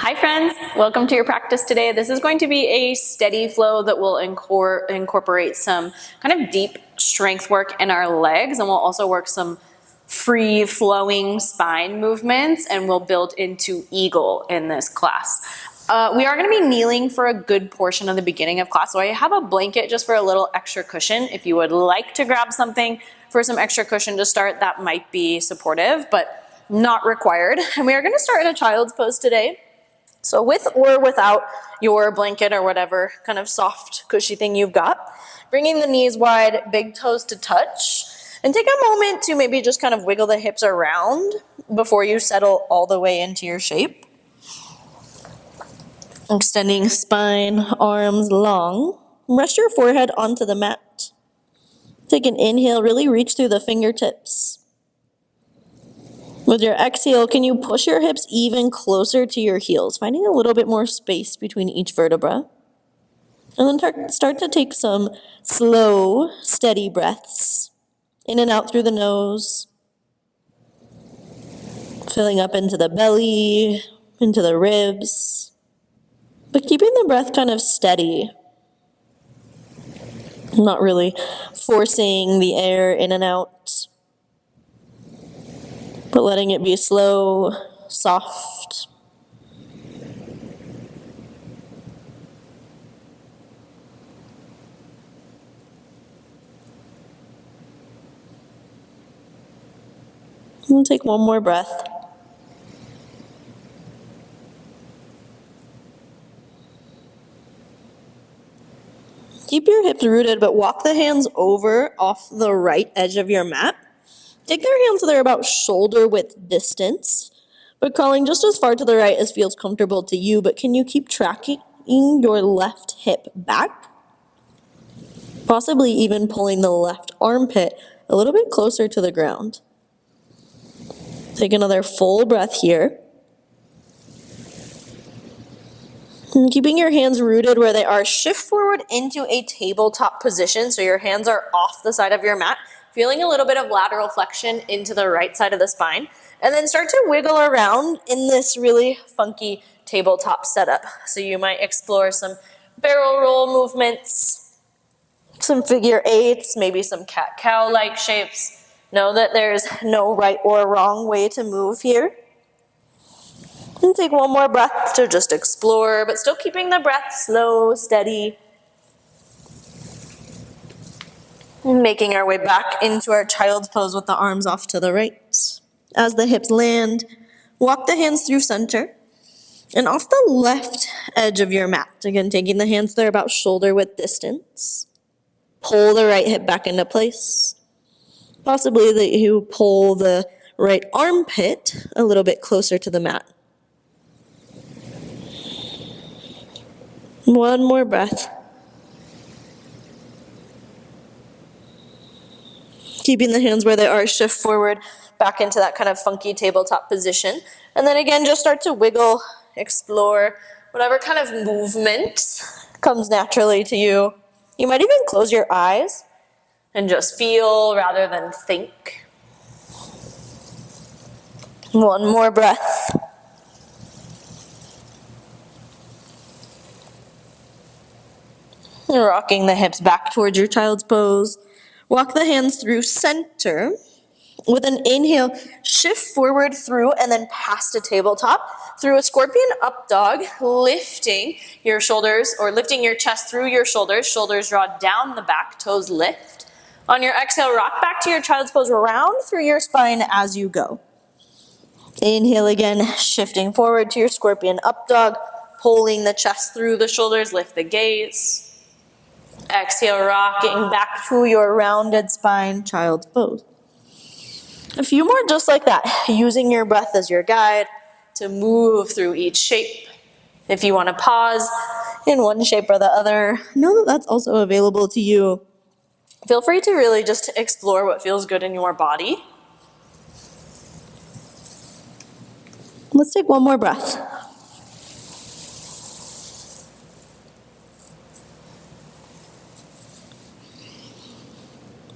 Hi friends, welcome to your practice today. This is going to be a steady flow that will incorporate some kind of deep strength work in our legs, and we'll also work some free flowing spine movements, and we'll build into eagle in this class. We are going to be kneeling for a good portion of the beginning of class, so I have a blanket just for a little extra cushion. If you would like to grab something for some extra cushion to start, that might be supportive, but not required. And we are going to start in a child's pose today. So with or without your blanket or whatever kind of soft, cushy thing you've got, bringing the knees wide, big toes to touch, and take a moment to maybe just kind of wiggle the hips around before you settle all the way into your shape. Extending spine, arms long. Rest your forehead onto the mat. Take an inhale, really reach through the fingertips. With your exhale, can you push your hips even closer to your heels, finding a little bit more space between each vertebra? And then start to take some slow, steady breaths. In and out through the nose. Filling up into the belly, into the ribs. But keeping the breath kind of steady. Not really forcing the air in and out. But letting it be slow, soft. And take one more breath. Keep your hips rooted, but walk the hands over off the right edge of your mat. Take their hands so they're about shoulder width distance, but crawling just as far to the right as feels comfortable to you. But can you keep tracking your left hip back? Possibly even pulling the left armpit a little bit closer to the ground. Take another full breath here. And keeping your hands rooted where they are, shift forward into a tabletop position so your hands are off the side of your mat. Feeling a little bit of lateral flexion into the right side of the spine. And then start to wiggle around in this really funky tabletop setup. So you might explore some barrel roll movements, some figure eights, maybe some cat-cow-like shapes. Know that there's no right or wrong way to move here. And take one more breath to just explore, but still keeping the breath slow, steady. Making our way back into our child's pose with the arms off to the right. As the hips land, walk the hands through center and off the left edge of your mat. Again, taking the hands there about shoulder width distance. Pull the right hip back into place. Possibly that you pull the right armpit a little bit closer to the mat. One more breath. Keeping the hands where they are, shift forward back into that kind of funky tabletop position. And then again, just start to wiggle, explore whatever kind of movement comes naturally to you. You might even close your eyes and just feel rather than think. One more breath. Rocking the hips back towards your child's pose. Walk the hands through center. With an inhale, shift forward through and then past a tabletop through a scorpion up dog, lifting your shoulders or lifting your chest through your shoulders. Shoulders draw down the back, toes lift. On your exhale, rock back to your child's pose, round through your spine as you go. Inhale again, shifting forward to your scorpion up dog, pulling the chest through the shoulders, lift the gaze. Exhale, rocking back to your rounded spine, child's pose. A few more just like that, using your breath as your guide to move through each shape. If you want to pause in one shape or the other, know that that's also available to you. Feel free to really just explore what feels good in your body. Let's take one more breath.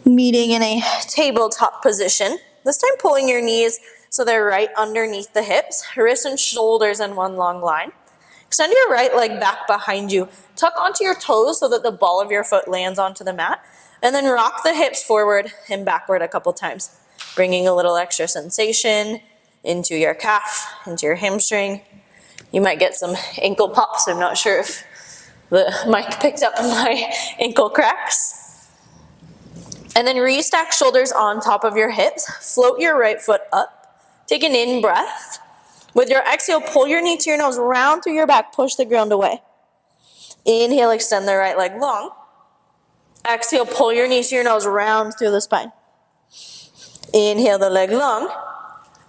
Meeting in a tabletop position. This time pulling your knees so they're right underneath the hips. Wrists and shoulders in one long line. Extend your right leg back behind you. Tuck onto your toes so that the ball of your foot lands onto the mat. And then rock the hips forward and backward a couple times, bringing a little extra sensation into your calf, into your hamstring. You might get some ankle pops. I'm not sure if the mic picked up my ankle cracks. And then restack shoulders on top of your hips. Float your right foot up. Take an in breath. With your exhale, pull your knee to your nose, round through your back, push the ground away. Inhale, extend the right leg long. Exhale, pull your knee to your nose, round through the spine. Inhale the leg long.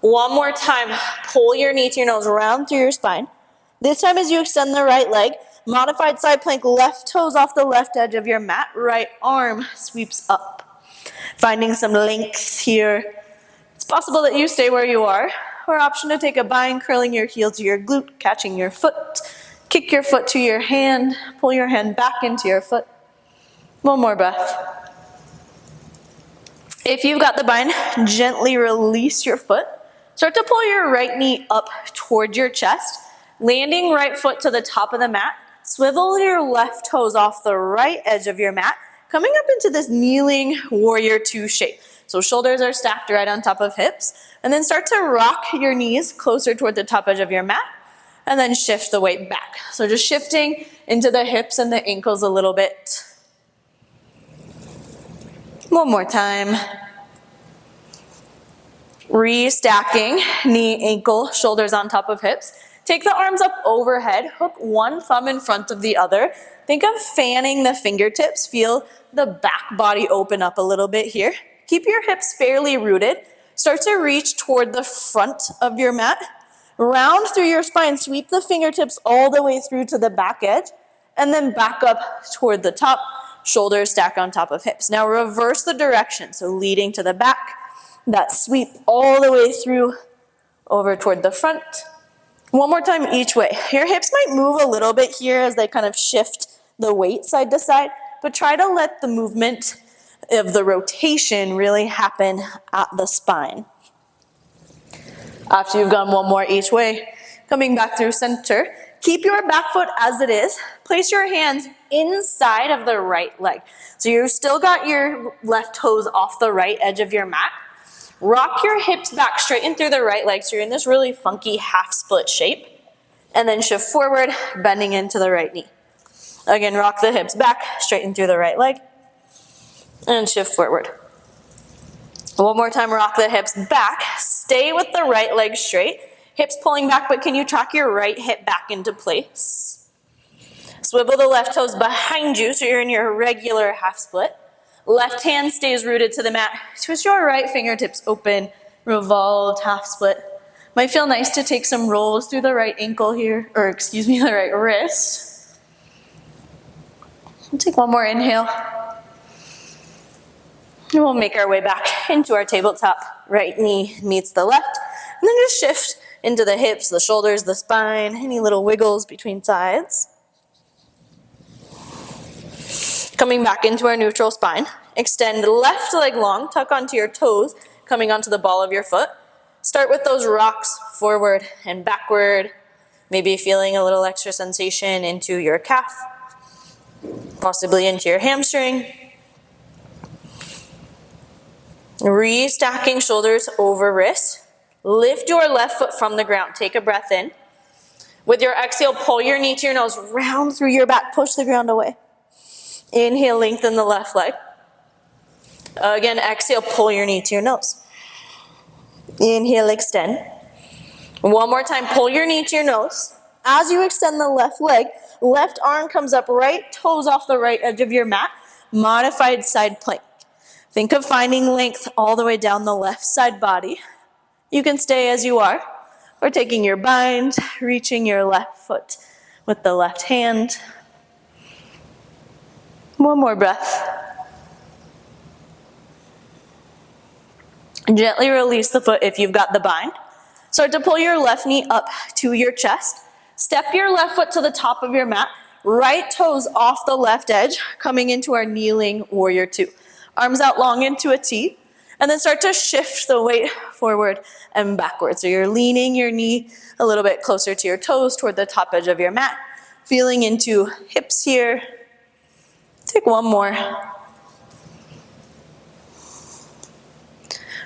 One more time, pull your knee to your nose, round through your spine. This time as you extend the right leg, modified side plank, left toes off the left edge of your mat, right arm sweeps up. Finding some length here. It's possible that you stay where you are, or option to take a bind, curling your heel to your glute, catching your foot. Kick your foot to your hand, pull your hand back into your foot. One more breath. If you've got the bind, gently release your foot. Start to pull your right knee up toward your chest, landing right foot to the top of the mat. Swivel your left toes off the right edge of your mat, coming up into this kneeling warrior two shape. So shoulders are stacked right on top of hips, and then start to rock your knees closer toward the top edge of your mat, and then shift the weight back. So just shifting into the hips and the ankles a little bit. One more time. Restacking, knee, ankle, shoulders on top of hips. Take the arms up overhead, hook one thumb in front of the other. Think of fanning the fingertips. Feel the back body open up a little bit here. Keep your hips fairly rooted. Start to reach toward the front of your mat. Round through your spine, sweep the fingertips all the way through to the back edge, and then back up toward the top. Shoulders stack on top of hips. Now reverse the direction, so leading to the back, that sweep all the way through over toward the front. One more time each way. Your hips might move a little bit here as they kind of shift the weight side to side, but try to let the movement of the rotation really happen at the spine. After you've gone one more each way, coming back through center, keep your back foot as it is. Place your hands inside of the right leg. So you've still got your left toes off the right edge of your mat. Rock your hips back, straighten through the right leg. So you're in this really funky half split shape. And then shift forward, bending into the right knee. Again, rock the hips back, straighten through the right leg. And shift forward. One more time, rock the hips back. Stay with the right leg straight. Hips pulling back, but can you track your right hip back into place? Swivel the left toes behind you so you're in your regular half split. Left hand stays rooted to the mat. Twist your right fingertips open, revolved half split. Might feel nice to take some rolls through the right ankle here, or excuse me, the right wrist. We'll take one more inhale. And we'll make our way back into our tabletop. Right knee meets the left. And then just shift into the hips, the shoulders, the spine, any little wiggles between sides. Coming back into our neutral spine. Extend left leg long, tuck onto your toes, coming onto the ball of your foot. Start with those rocks forward and backward. Maybe feeling a little extra sensation into your calf, possibly into your hamstring. Restacking shoulders over wrists. Lift your left foot from the ground. Take a breath in. With your exhale, pull your knee to your nose, round through your back, push the ground away. Inhale, lengthen the left leg. Again, exhale, pull your knee to your nose. Inhale, extend. One more time, pull your knee to your nose. As you extend the left leg, left arm comes up, right toes off the right edge of your mat. Modified side plank. Think of finding length all the way down the left side body. You can stay as you are, or taking your bind, reaching your left foot with the left hand. One more breath. Gently release the foot if you've got the bind. Start to pull your left knee up to your chest. Step your left foot to the top of your mat. Right toes off the left edge, coming into our kneeling warrior two. Arms out long into a T. And then start to shift the weight forward and backward. So you're leaning your knee a little bit closer to your toes toward the top edge of your mat. Feeling into hips here. Take one more.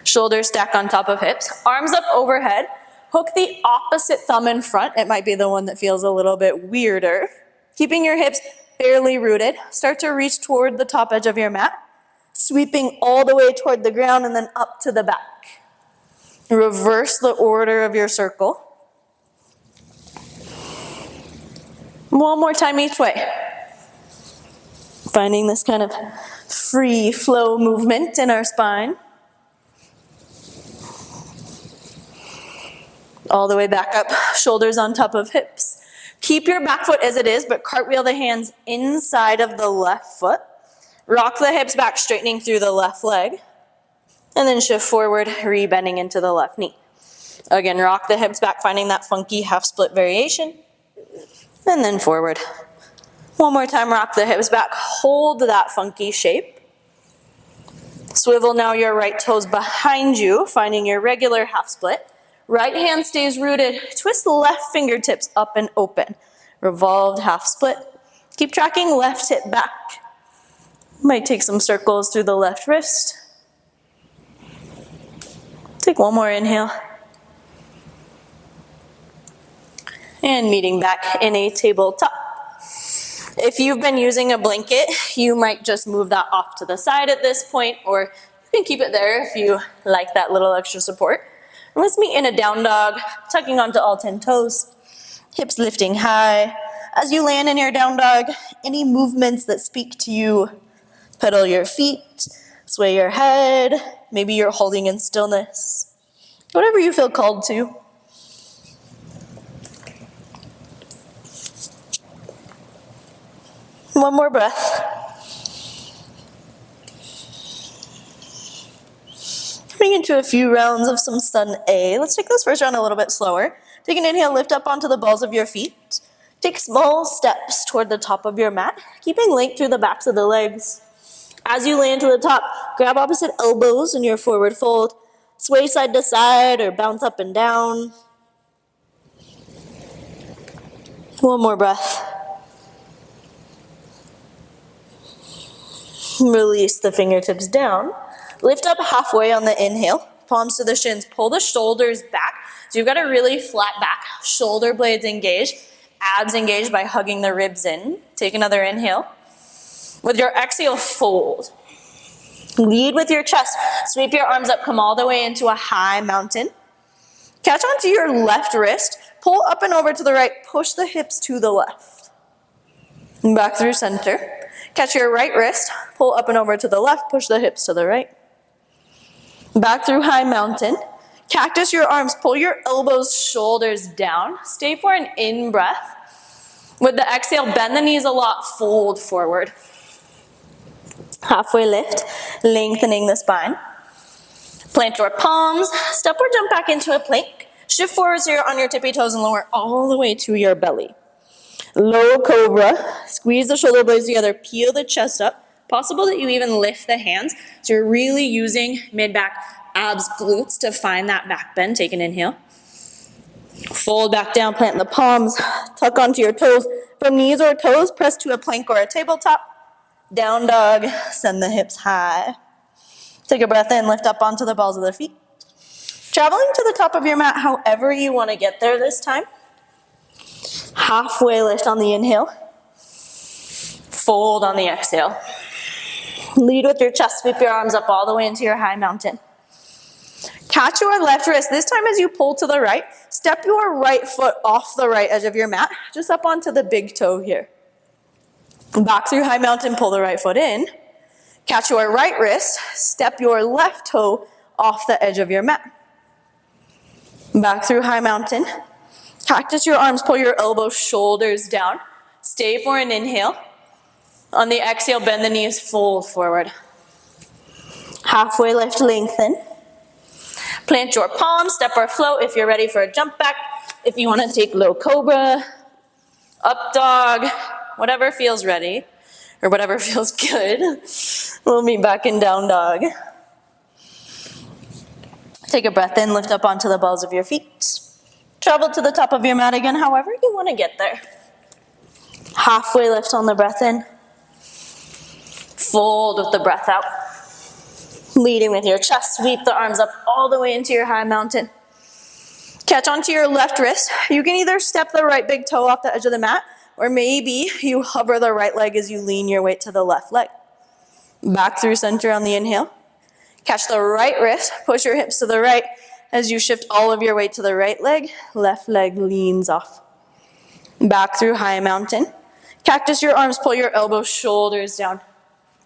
Shoulders stack on top of hips. Arms up overhead. Hook the opposite thumb in front. It might be the one that feels a little bit weirder. Keeping your hips fairly rooted. Start to reach toward the top edge of your mat. Sweeping all the way toward the ground and then up to the back. Reverse the order of your circle. One more time each way. Finding this kind of free flow movement in our spine. All the way back up, shoulders on top of hips. Keep your back foot as it is, but cartwheel the hands inside of the left foot. Rock the hips back, straightening through the left leg. And then shift forward, re-bending into the left knee. Again, rock the hips back, finding that funky half split variation. And then forward. One more time, rock the hips back, hold that funky shape. Swivel now your right toes behind you, finding your regular half split. Right hand stays rooted, twist left fingertips up and open. Revolved half split. Keep tracking left hip back. Might take some circles through the left wrist. Take one more inhale. And meeting back in a tabletop. If you've been using a blanket, you might just move that off to the side at this point, or you can keep it there if you like that little extra support. And let's meet in a down dog, tucking onto all 10 toes, hips lifting high. As you land in your down dog, any movements that speak to you, pedal your feet, sway your head, maybe you're holding in stillness, whatever you feel called to. One more breath. Coming into a few rounds of some sun A. Let's take this first round a little bit slower. Take an inhale, lift up onto the balls of your feet. Take small steps toward the top of your mat, keeping length through the backs of the legs. As you land to the top, grab opposite elbows in your forward fold. Sway side to side or bounce up and down. One more breath. Release the fingertips down. Lift up halfway on the inhale. Palms to the shins. Pull the shoulders back. So you've got a really flat back. Shoulder blades engaged. Abs engaged by hugging the ribs in. Take another inhale. With your exhale, fold. Lead with your chest. Sweep your arms up. Come all the way into a high mountain. Catch onto your left wrist. Pull up and over to the right. Push the hips to the left. Back through center. Catch your right wrist, pull up and over to the left, push the hips to the right. Back through high mountain. Cactus your arms, pull your elbows, shoulders down. Stay for an in-breath. With the exhale, bend the knees a lot, fold forward. Halfway lift, lengthening the spine. Plant your palms, step or jump back into a plank. Shift forward so you're on your tippy toes and lower all the way to your belly. Low cobra, squeeze the shoulder blades together, peel the chest up. Possible that you even lift the hands. So you're really using mid-back, abs, glutes to find that back bend. Take an inhale. Fold back down, plant the palms, tuck onto your toes. From knees or toes, press to a plank or a tabletop. Down dog, send the hips high. Take a breath in, lift up onto the balls of the feet. Traveling to the top of your mat however you want to get there this time. Halfway lift on the inhale. Fold on the exhale. Lead with your chest, sweep your arms up all the way into your high mountain. Catch your left wrist. This time as you pull to the right, step your right foot off the right edge of your mat, just up onto the big toe here. Back through high mountain, pull the right foot in. Catch your right wrist, step your left toe off the edge of your mat. Back through high mountain. Cactus your arms, pull your elbows, shoulders down. Stay for an inhale. On the exhale, bend the knees, fold forward. Halfway lift, lengthen. Plant your palms, step or float if you're ready for a jump back. If you want to take low cobra, up dog, whatever feels ready, or whatever feels good. We'll meet back in down dog. Take a breath in, lift up onto the balls of your feet. Travel to the top of your mat again, however you want to get there. Halfway lift on the breath in. Fold with the breath out. Leading with your chest, sweep the arms up all the way into your high mountain. Catch onto your left wrist. You can either step the right big toe off the edge of the mat, or maybe you hover the right leg as you lean your weight to the left leg. Back through center on the inhale. Catch the right wrist, push your hips to the right as you shift all of your weight to the right leg. Left leg leans off. Back through high mountain. Cactus your arms, pull your elbows, shoulders down.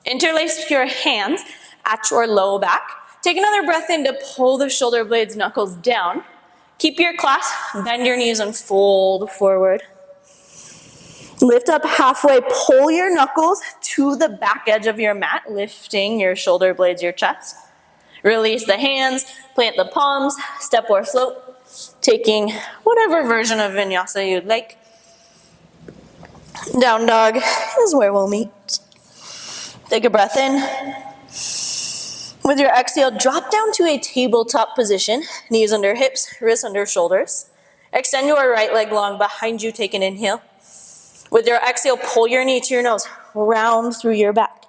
Interlace your hands at your low back. Take another breath in to pull the shoulder blades, knuckles down. Keep your clasp, bend your knees and fold forward. Lift up halfway, pull your knuckles to the back edge of your mat, lifting your shoulder blades, your chest. Release the hands, plant the palms, step or float, taking whatever version of vinyasa you'd like. Down dog is where we'll meet. Take a breath in. With your exhale, drop down to a tabletop position, knees under hips, wrists under shoulders. Extend your right leg long behind you, take an inhale. With your exhale, pull your knee to your nose, round through your back.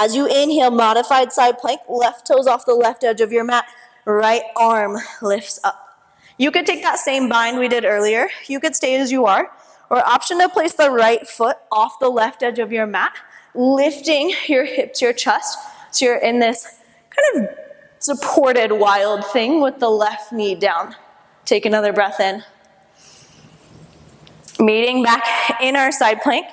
As you inhale, modified side plank, left toes off the left edge of your mat, right arm lifts up. You could take that same bind we did earlier. You could stay as you are, or option to place the right foot off the left edge of your mat, lifting your hips, your chest, so you're in this kind of supported wild thing with the left knee down. Take another breath in. Meeting back in our side plank.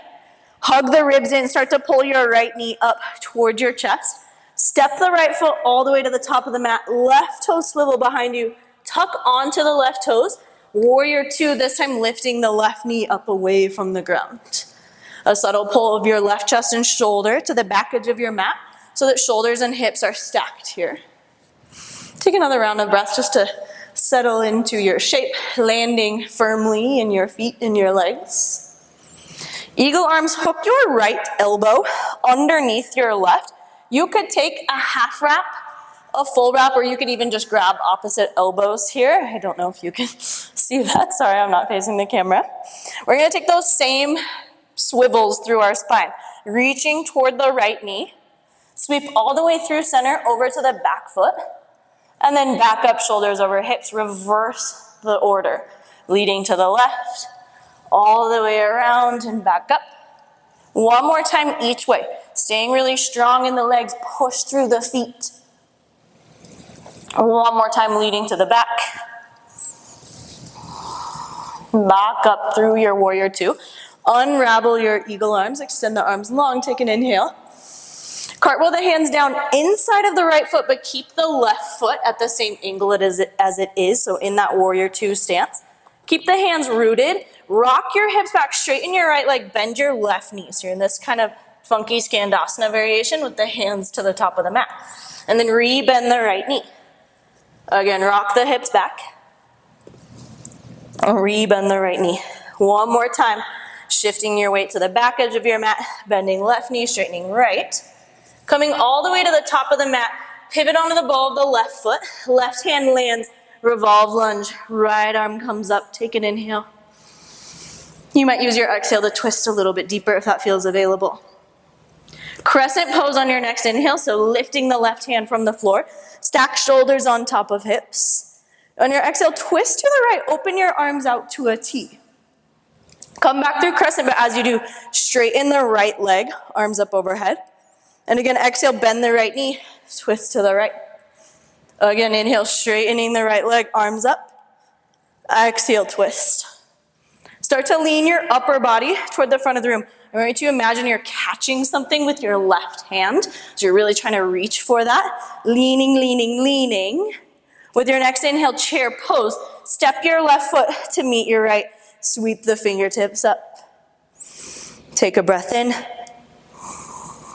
Hug the ribs in, start to pull your right knee up towards your chest. Step the right foot all the way to the top of the mat. Left toe swivel behind you. Tuck onto the left toes. Warrior two, this time lifting the left knee up away from the ground. A subtle pull of your left chest and shoulder to the back edge of your mat so that shoulders and hips are stacked here. Take another round of breath just to settle into your shape, landing firmly in your feet and your legs. Eagle arms, hook your right elbow underneath your left. You could take a half wrap, a full wrap, or you could even just grab opposite elbows here. I don't know if you can see that. Sorry, I'm not facing the camera. We're going to take those same swivels through our spine, reaching toward the right knee. Sweep all the way through center over to the back foot, and then back up, shoulders over hips. Reverse the order, leading to the left, all the way around and back up. One more time each way. Staying really strong in the legs, push through the feet. One more time, leading to the back. Back up through your warrior two. Unravel your eagle arms, extend the arms long, take an inhale. Cartwheel the hands down inside of the right foot, but keep the left foot at the same angle as it is, so in that warrior two stance. Keep the hands rooted. Rock your hips back, straighten your right leg, bend your left knee. So you're in this kind of funky Skandasana variation with the hands to the top of the mat. And then re-bend the right knee. Again, rock the hips back. Re-bend the right knee. One more time. Shifting your weight to the back edge of your mat, bending left knee, straightening right. Coming all the way to the top of the mat, pivot onto the ball of the left foot. Left hand lands, revolve lunge. Right arm comes up, take an inhale. You might use your exhale to twist a little bit deeper if that feels available. Crescent pose on your next inhale, so lifting the left hand from the floor. Stack shoulders on top of hips. On your exhale, twist to the right, open your arms out to a T. Come back through crescent, but as you do, straighten the right leg, arms up overhead. And again, exhale, bend the right knee, twist to the right. Again, inhale, straightening the right leg, arms up. Exhale, twist. Start to lean your upper body toward the front of the room. I want you to imagine you're catching something with your left hand. So you're really trying to reach for that. Leaning, leaning, leaning. With your next inhale, chair pose. Step your left foot to meet your right. Sweep the fingertips up. Take a breath in.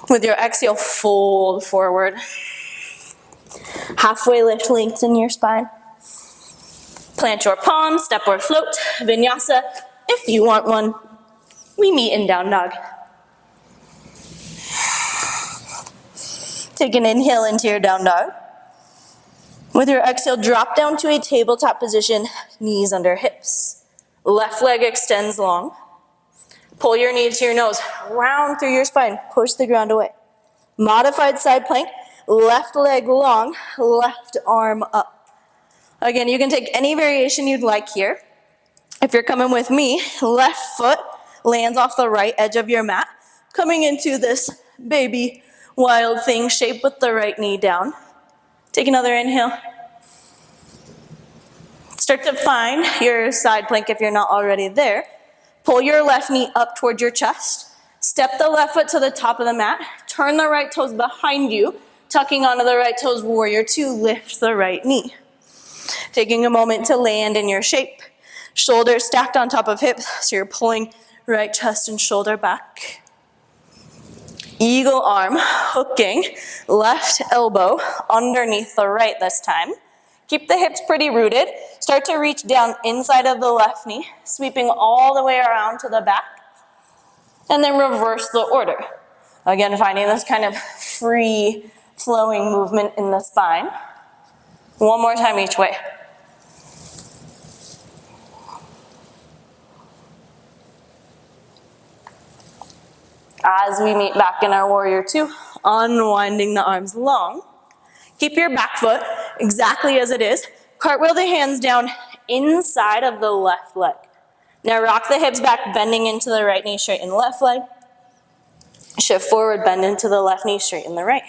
With your exhale, fold forward. Halfway lift, lengthen your spine. Plant your palms, step or float, vinyasa. If you want one, we meet in down dog. Take an inhale into your down dog. With your exhale, drop down to a tabletop position, knees under hips. Left leg extends long. Pull your knee to your nose, round through your spine, push the ground away. Modified side plank, left leg long, left arm up. Again, you can take any variation you'd like here. If you're coming with me, left foot lands off the right edge of your mat, coming into this baby wild thing shape with the right knee down. Take another inhale. Start to find your side plank if you're not already there. Pull your left knee up towards your chest. Step the left foot to the top of the mat. Turn the right toes behind you, tucking onto the right toes, warrior two, lift the right knee. Taking a moment to land in your shape. Shoulders stacked on top of hips, so you're pulling right chest and shoulder back. Eagle arm, hooking, left elbow underneath the right this time. Keep the hips pretty rooted. Start to reach down inside of the left knee, sweeping all the way around to the back. And then reverse the order. Again, finding this kind of free flowing movement in the spine. One more time each way. As we meet back in our warrior two, unwinding the arms long. Keep your back foot exactly as it is. Cartwheel the hands down inside of the left leg. Now rock the hips back, bending into the right knee, straighten the left leg. Shift forward, bend into the left knee, straighten the right.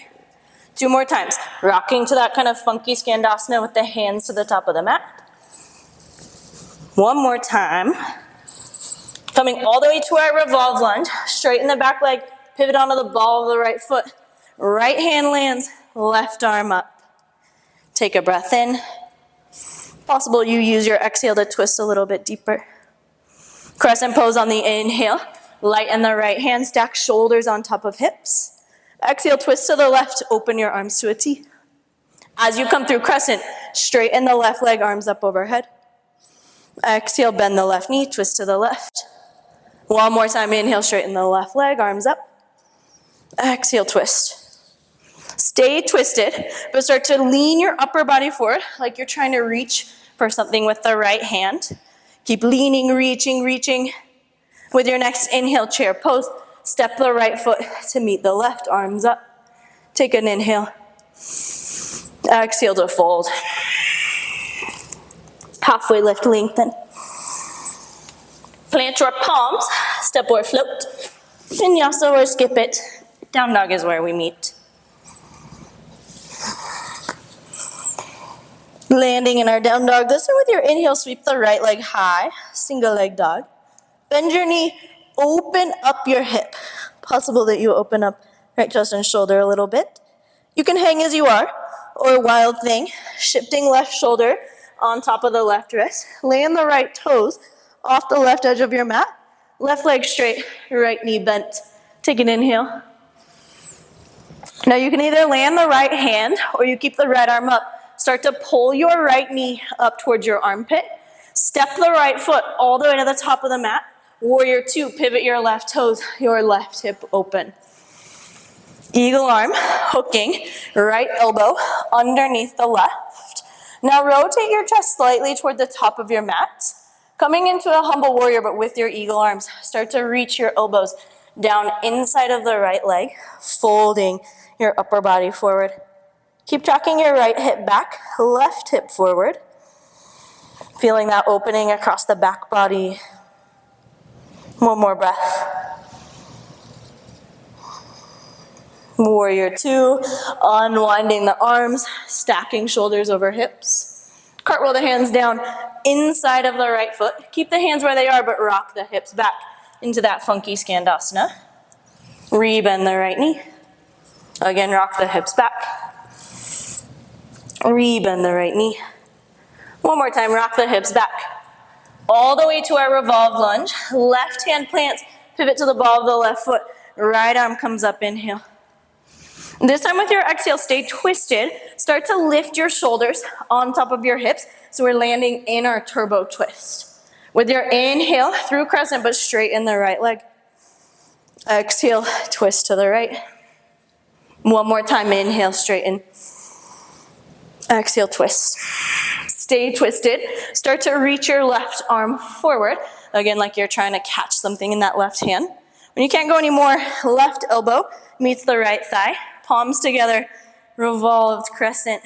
Two more times. Rocking to that kind of funky Skandasana with the hands to the top of the mat. One more time. Coming all the way to our revolve lunge. Straighten the back leg, pivot onto the ball of the right foot. Right hand lands, left arm up. Take a breath in. Possible you use your exhale to twist a little bit deeper. Crescent pose on the inhale. Lighten the right hand, stack shoulders on top of hips. Exhale, twist to the left, open your arms to a T. As you come through crescent, straighten the left leg, arms up overhead. Exhale, bend the left knee, twist to the left. One more time, inhale, straighten the left leg, arms up. Exhale, twist. Stay twisted, but start to lean your upper body forward like you're trying to reach for something with the right hand. Keep leaning, reaching. With your next inhale, chair pose. Step the right foot to meet the left, arms up. Take an inhale. Exhale to fold. Halfway lift, lengthen. Plant your palms, step or float. Vinyasa or skip it. Down dog is where we meet. Landing in our down dog. This one with your inhale, sweep the right leg high, single leg dog. Bend your knee, open up your hip. Possible that you open up right chest and shoulder a little bit. You can hang as you are, or wild thing, shifting left shoulder on top of the left wrist. Land the right toes off the left edge of your mat. Left leg straight, right knee bent. Take an inhale. Now you can either land the right hand or you keep the right arm up. Start to pull your right knee up towards your armpit. Step the right foot all the way to the top of the mat. Warrior two, pivot your left toes, your left hip open. Eagle arm, hooking, right elbow underneath the left. Now rotate your chest slightly toward the top of your mat. Coming into a humble warrior, but with your eagle arms, start to reach your elbows down inside of the right leg, folding your upper body forward. Keep tracking your right hip back, left hip forward. Feeling that opening across the back body. One more breath. Warrior two, unwinding the arms, stacking shoulders over hips. Cartwheel the hands down inside of the right foot. Keep the hands where they are, but rock the hips back into that funky Skandasana. Rebend the right knee. Again, rock the hips back. Rebend the right knee. One more time, rock the hips back. All the way to our revolve lunge. Left hand plants, pivot to the ball of the left foot. Right arm comes up, inhale. This time with your exhale, stay twisted. Start to lift your shoulders on top of your hips. So we're landing in our turbo twist. With your inhale, through crescent, but straight in the right leg. Exhale, twist to the right. One more time, inhale, straighten. Exhale, twist. Stay twisted. Start to reach your left arm forward. Again, like you're trying to catch something in that left hand. When you can't go anymore, left elbow meets the right thigh. Palms together, revolved crescent.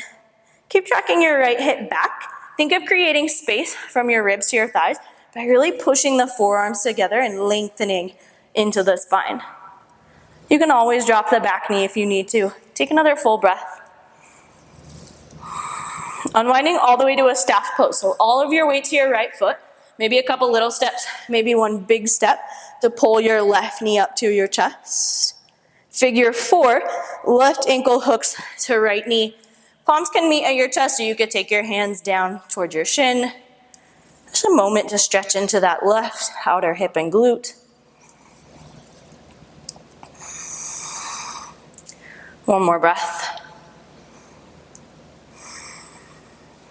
Keep tracking your right hip back. Think of creating space from your ribs to your thighs by really pushing the forearms together and lengthening into the spine. You can always drop the back knee if you need to. Take another full breath. Unwinding all the way to a staff pose. So all of your weight to your right foot, maybe a couple little steps, maybe one big step to pull your left knee up to your chest. Figure 4, left ankle hooks to right knee. Palms can meet at your chest, or you could take your hands down towards your shin. Just a moment to stretch into that left outer hip and glute. One more breath.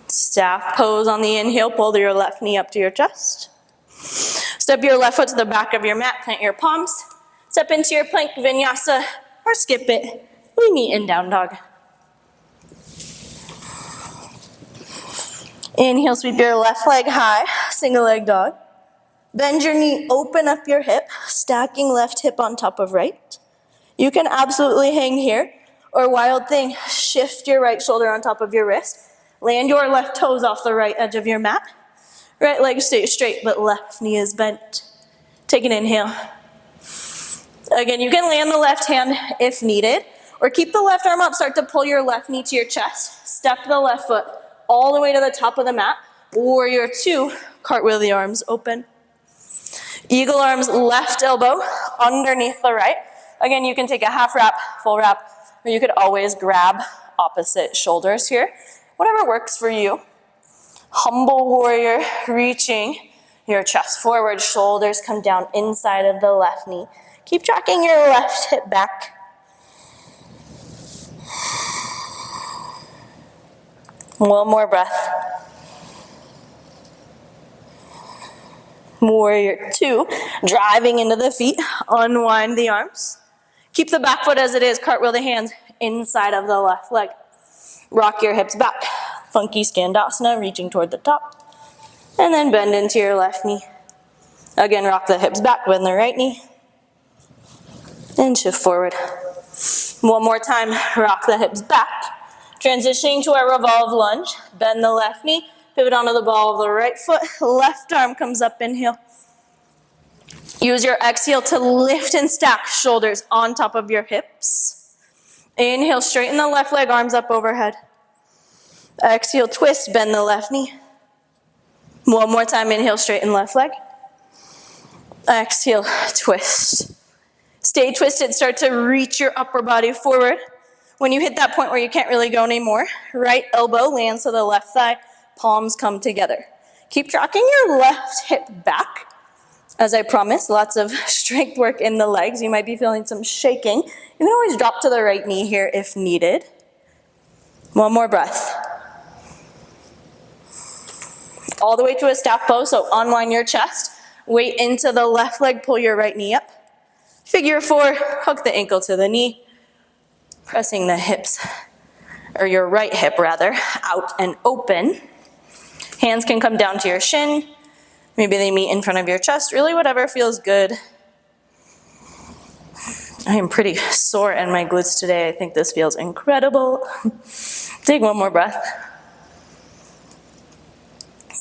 Staff pose on the inhale, pull your left knee up to your chest. Step your left foot to the back of your mat, plant your palms. Step into your plank, vinyasa, or skip it. We meet in down dog. Inhale, sweep your left leg high, single leg dog. Bend your knee, open up your hip, stacking left hip on top of right. You can absolutely hang here, or wild thing, shift your right shoulder on top of your wrist. Land your left toes off the right edge of your mat. Right leg stays straight, but left knee is bent. Take an inhale. Again, you can land the left hand if needed, or keep the left arm up, start to pull your left knee to your chest. Step the left foot all the way to the top of the mat. Warrior 2, cartwheel the arms open. Eagle arms, left elbow underneath the right. Again, you can take a half wrap, full wrap, or you could always grab opposite shoulders here. Whatever works for you. Humble warrior, reaching your chest forward, shoulders come down inside of the left knee. Keep tracking your left hip back. One more breath. Warrior 2, driving into the feet, unwind the arms. Keep the back foot as it is, cartwheel the hands inside of the left leg. Rock your hips back, funky Skandasana, reaching toward the top. And then bend into your left knee. Again, rock the hips back, bend the right knee. And shift forward. One more time, rock the hips back. Transitioning to our revolve lunge, bend the left knee, pivot onto the ball of the right foot, left arm comes up, inhale. Use your exhale to lift and stack shoulders on top of your hips. Inhale, straighten the left leg, arms up overhead. Exhale, twist, bend the left knee. One more time, inhale, straighten left leg. Exhale, twist. Stay twisted, start to reach your upper body forward. When you hit that point where you can't really go anymore, right elbow lands to the left thigh, palms come together. Keep tracking your left hip back. As I promised, lots of strength work in the legs. You might be feeling some shaking. You can always drop to the right knee here if needed. One more breath. All the way to a staff pose, so unwind your chest. Weight into the left leg, pull your right knee up. Figure 4, hook the ankle to the knee. Pressing the hips, or your right hip rather, out and open. Hands can come down to your shin. Maybe they meet in front of your chest. Really whatever feels good. I am pretty sore in my glutes today. I think this feels incredible. Take one more breath.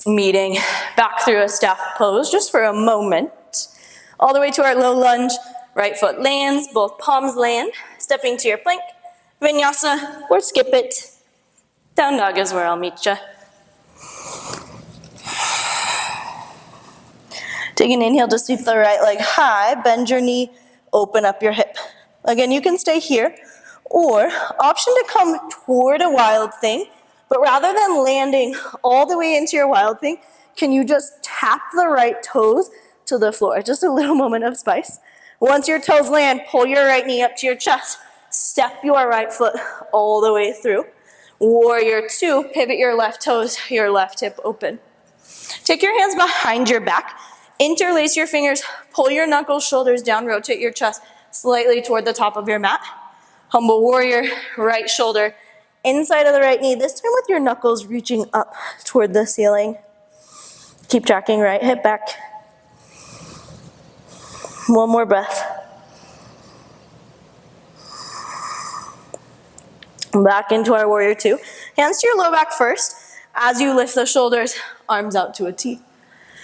Meeting back through a staff pose just for a moment. All the way to our low lunge. Right foot lands, both palms land. Stepping to your plank, vinyasa, or skip it. Down dog is where I'll meet ya. Take an inhale to sweep the right leg high, bend your knee, open up your hip. Again, you can stay here, or option to come toward a wild thing, but rather than landing all the way into your wild thing, can you just tap the right toes to the floor? Just a little moment of spice. Once your toes land, pull your right knee up to your chest. Step your right foot all the way through. Warrior 2, pivot your left toes, your left hip open. Take your hands behind your back. Interlace your fingers, pull your knuckles, shoulders down, rotate your chest slightly toward the top of your mat. Humble warrior, right shoulder inside of the right knee, this time with your knuckles reaching up toward the ceiling. Keep tracking, right hip back. One more breath. Back into our warrior two. Hands to your low back first. As you lift the shoulders, arms out to a T.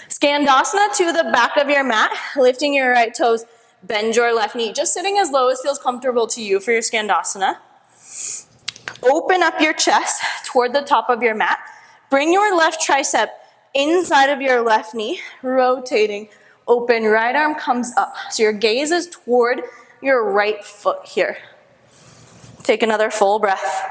Skandasana to the back of your mat, lifting your right toes, bend your left knee, just sitting as low as feels comfortable to you for your Skandasana. Open up your chest toward the top of your mat. Bring your left tricep inside of your left knee, rotating. Open, right arm comes up. So your gaze is toward your right foot here. Take another full breath.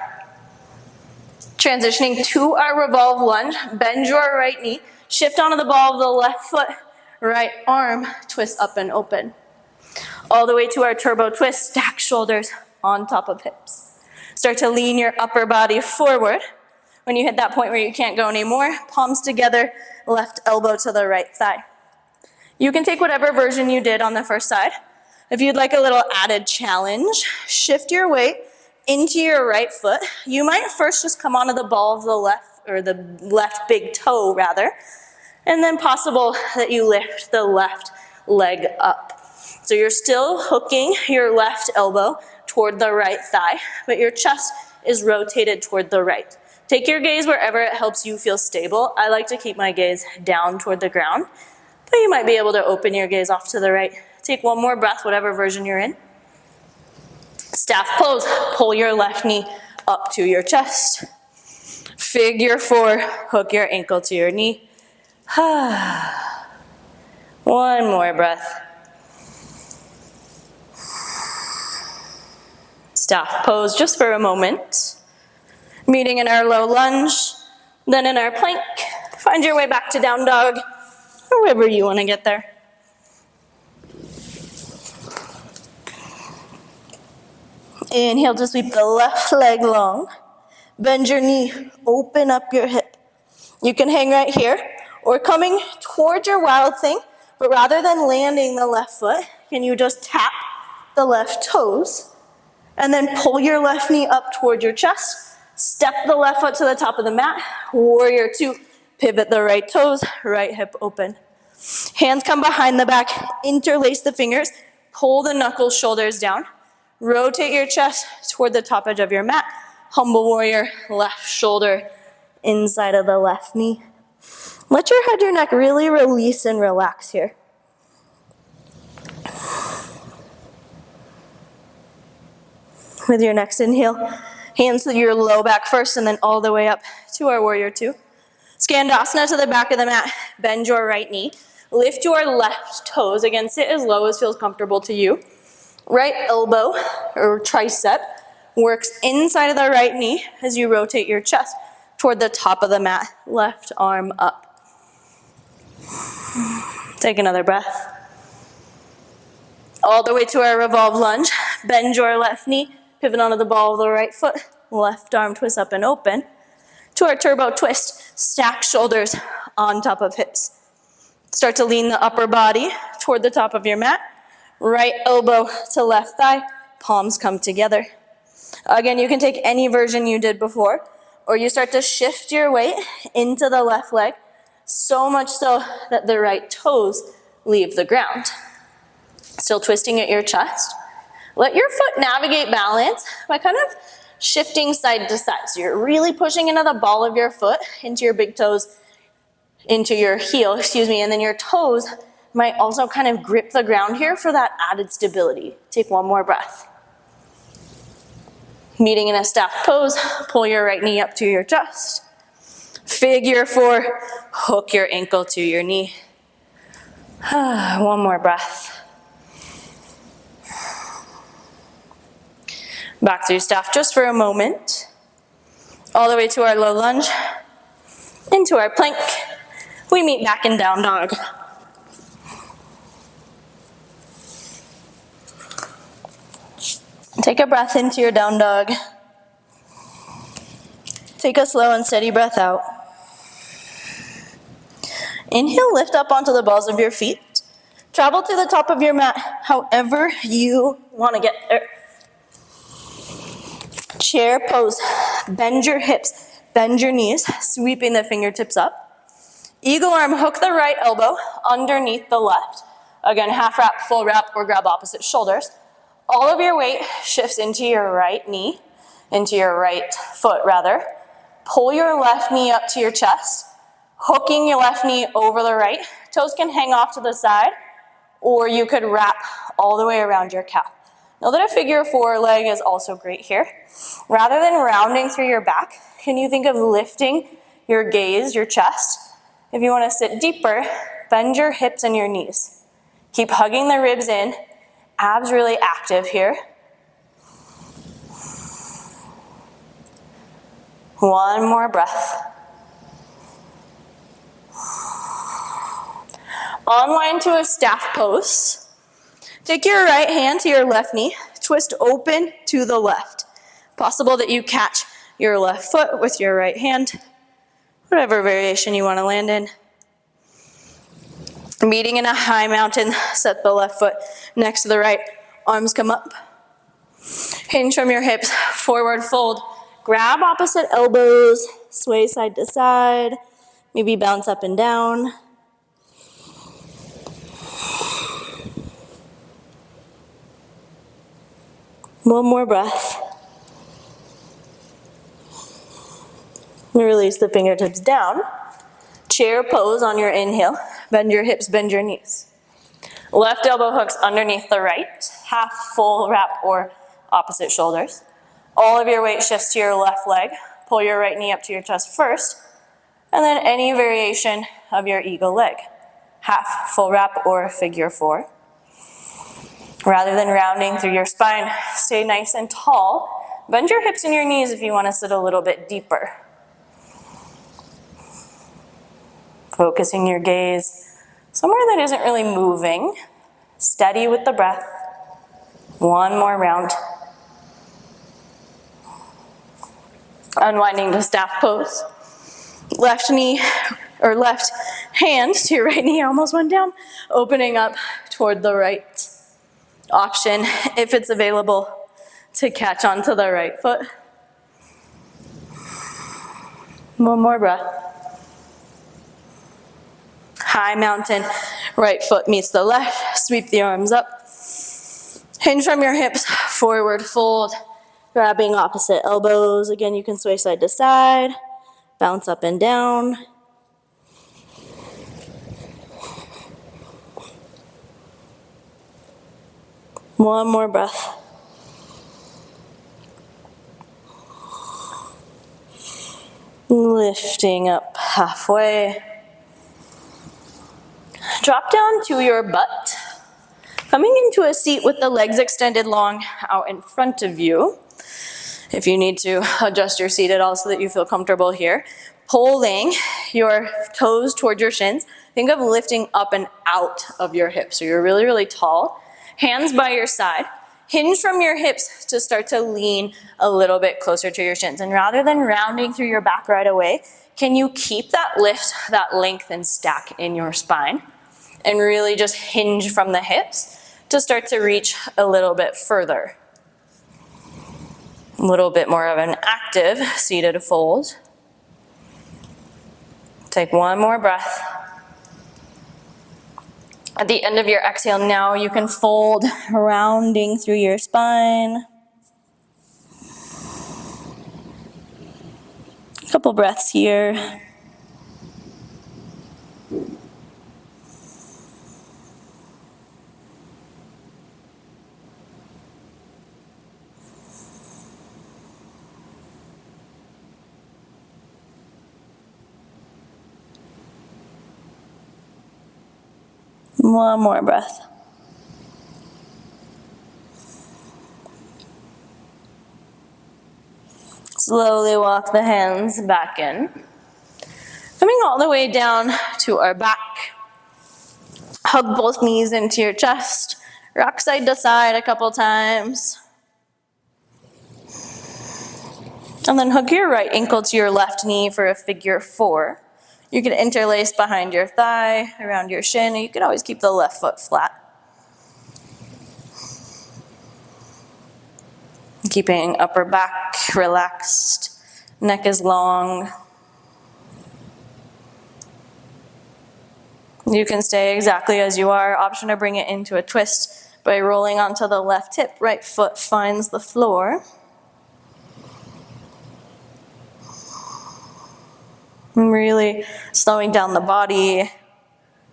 Transitioning to our revolve lunge, bend your right knee, shift onto the ball of the left foot, right arm, twist up and open. All the way to our turbo twist, stack shoulders on top of hips. Start to lean your upper body forward. When you hit that point where you can't go anymore, palms together, left elbow to the right thigh. You can take whatever version you did on the first side. If you'd like a little added challenge, shift your weight into your right foot. You might first just come onto the ball of the left, or the left big toe rather, and then possible that you lift the left leg up. So you're still hooking your left elbow toward the right thigh, but your chest is rotated toward the right. Take your gaze wherever it helps you feel stable. I like to keep my gaze down toward the ground, but you might be able to open your gaze off to the right. Take one more breath, whatever version you're in. Staff pose, pull your left knee up to your chest. Figure four, hook your ankle to your knee. One more breath. Staff pose just for a moment. Meeting in our low lunge, then in our plank. Find your way back to down dog, however you want to get there. Inhale to sweep the left leg long. Bend your knee, open up your hip. You can hang right here, or coming towards your wild thing, but rather than landing the left foot, can you just tap the left toes, and then pull your left knee up toward your chest, step the left foot to the top of the mat, warrior two, pivot the right toes, right hip open. Hands come behind the back, interlace the fingers, pull the knuckles, shoulders down. Rotate your chest toward the top edge of your mat. Humble warrior, left shoulder inside of the left knee. Let your head, your neck really release and relax here. With your next inhale, hands to your low back first and then all the way up to our warrior two. Skandasana to the back of the mat. Bend your right knee. Lift your left toes. Again, sit as low as feels comfortable to you. Right elbow or tricep works inside of the right knee as you rotate your chest toward the top of the mat. Left arm up. Take another breath. All the way to our revolve lunge. Bend your left knee. Pivot onto the ball of the right foot. Left arm twist up and open. To our turbo twist. Stack shoulders on top of hips. Start to lean the upper body toward the top of your mat. Right elbow to left thigh, palms come together. Again, you can take any version you did before, or you start to shift your weight into the left leg, so much so that the right toes leave the ground. Still twisting at your chest. Let your foot navigate balance by kind of shifting side to side. So you're really pushing into the ball of your foot, into your big toes, into your heel, and then your toes might also kind of grip the ground here for that added stability. Take one more breath. Meeting in a staff pose, pull your right knee up to your chest. Figure four, hook your ankle to your knee. One more breath. Back to your staff just for a moment. All the way to our low lunge, into our plank. We meet back in down dog. Take a breath into your down dog. Take a slow and steady breath out. Inhale, lift up onto the balls of your feet. Travel to the top of your mat however you want to get there. Chair pose. Bend your hips, bend your knees, sweeping the fingertips up. Eagle arm, hook the right elbow underneath the left. Again, half wrap, full wrap, or grab opposite shoulders. All of your weight shifts into your right knee, into your right foot rather. Pull your left knee up to your chest, hooking your left knee over the right. Toes can hang off to the side, or you could wrap all the way around your calf. Know that a figure four leg is also great here. Rather than rounding through your back, can you think of lifting your gaze, your chest? If you want to sit deeper, bend your hips and your knees. Keep hugging the ribs in. Abs really active here. One more breath. Online to a staff pose. Take your right hand to your left knee. Twist open to the left. Possible that you catch your left foot with your right hand. Whatever variation you want to land in. Meeting in a high mountain, set the left foot next to the right. Arms come up. Hinge from your hips, forward fold. Grab opposite elbows, sway side to side. Maybe bounce up and down. One more breath. Release the fingertips down. Chair pose on your inhale. Bend your hips, bend your knees. Left elbow hooks underneath the right. Half full wrap or opposite shoulders. All of your weight shifts to your left leg. Pull your right knee up to your chest first. And then any variation of your eagle leg. Half full wrap or figure four. Rather than rounding through your spine, stay nice and tall. Bend your hips and your knees if you want to sit a little bit deeper. Focusing your gaze somewhere that isn't really moving. Steady with the breath. One more round. Unwinding to staff pose. Left knee or left hand to your right knee, almost went down. Opening up toward the right. Option, if it's available, to catch onto the right foot. One more breath. High mountain, right foot meets the left, sweep the arms up. Hinge from your hips, forward fold, grabbing opposite elbows. Again, you can sway side to side, bounce up and down. One more breath. Lifting up halfway. Drop down to your butt. Coming into a seat with the legs extended long out in front of you. If you need to adjust your seat at all so that you feel comfortable here. Pulling your toes toward your shins. Think of lifting up and out of your hips. So you're really, really tall. Hands by your side. Hinge from your hips to start to lean a little bit closer to your shins. And rather than rounding through your back right away, can you keep that lift, that length and stack in your spine? And really just hinge from the hips to start to reach a little bit further. A little bit more of an active seated fold. Take one more breath. At the end of your exhale now, you can fold, rounding through your spine. A couple breaths here. One more breath. Slowly walk the hands back in. Coming all the way down to our back. Hug both knees into your chest. Rock side to side a couple times. And then hook your right ankle to your left knee for a figure four. You can interlace behind your thigh, around your shin, and you can always keep the left foot flat. Keeping upper back relaxed, neck is long. You can stay exactly as you are. Option to bring it into a twist by rolling onto the left hip, right foot finds the floor. And really slowing down the body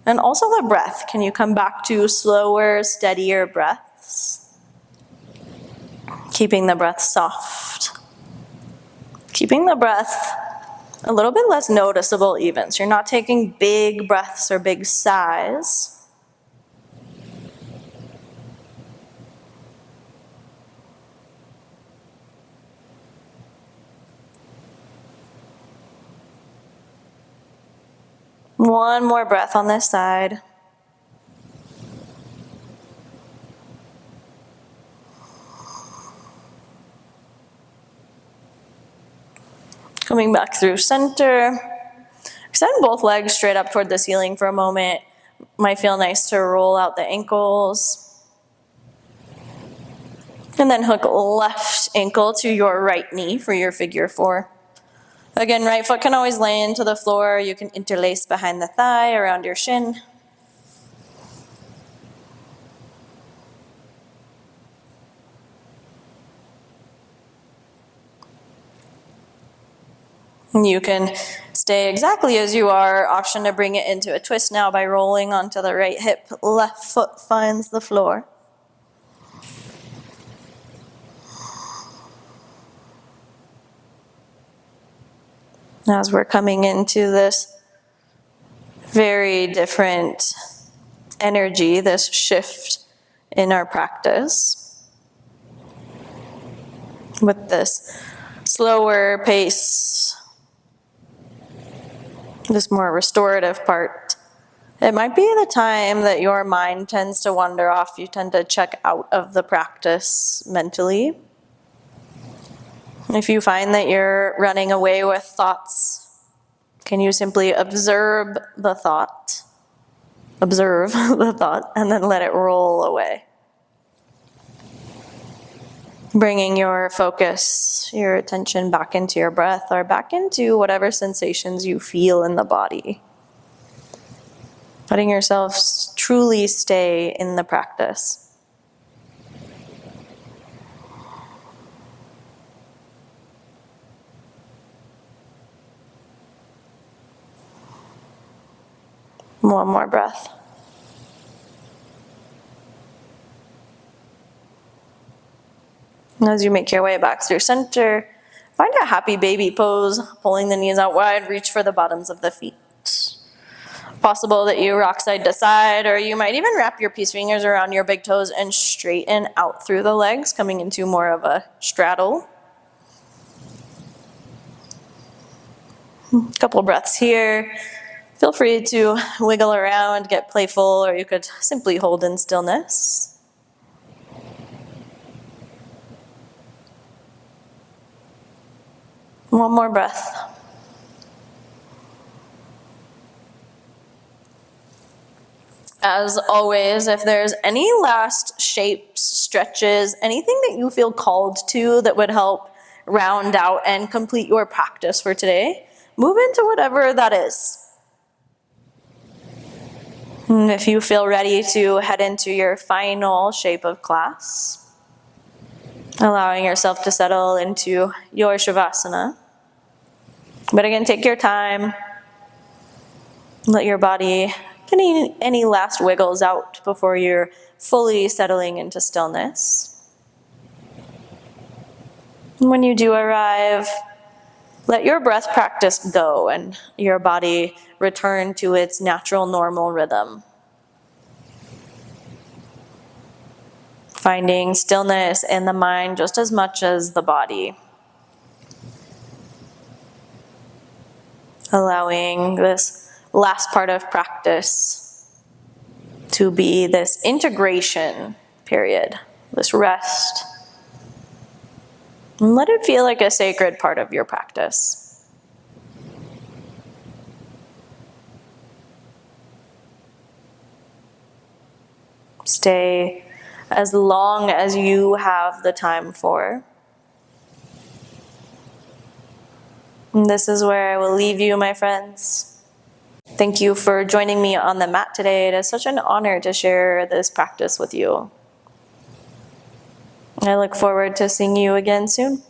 and also the breath. Can you come back to slower, steadier breaths? Keeping the breath soft. Keeping the breath a little bit less noticeable even. So you're not taking big breaths or big sighs. One more breath on this side. Coming back through center. Extend both legs straight up toward the ceiling for a moment. Might feel nice to roll out the ankles. And then hook left ankle to your right knee for your figure four. Again, right foot can always lay into the floor. You can interlace behind the thigh, around your shin. You can stay exactly as you are. Option to bring it into a twist now by rolling onto the right hip. Left foot finds the floor. As we're coming into this very different energy, this shift in our practice, with this slower pace, this more restorative part, it might be the time that your mind tends to wander off. You tend to check out of the practice mentally. If you find that you're running away with thoughts, can you simply observe the thought, and then let it roll away? Bringing your focus, your attention back into your breath or back into whatever sensations you feel in the body. Letting yourself truly stay in the practice. One more breath. As you make your way back through center, find a happy baby pose, pulling the knees out wide, reach for the bottoms of the feet. Possible that you rock side to side, or you might even wrap your peace fingers around your big toes and straighten out through the legs, coming into more of a straddle. Couple breaths here. Feel free to wiggle around, get playful, or you could simply hold in stillness. One more breath. As always, if there's any last shapes, stretches, anything that you feel called to that would help round out and complete your practice for today, move into whatever that is. And if you feel ready to head into your final shape of class, allowing yourself to settle into your Shavasana. But again, take your time. Let your body get any last wiggles out before you're fully settling into stillness. And when you do arrive, let your breath practice go and your body return to its natural, normal rhythm. Finding stillness in the mind just as much as the body. Allowing this last part of practice to be this integration period, this rest. And let it feel like a sacred part of your practice. Stay as long as you have the time for. And this is where I will leave you, my friends. Thank you for joining me on the mat today. It is such an honor to share this practice with you. I look forward to seeing you again soon.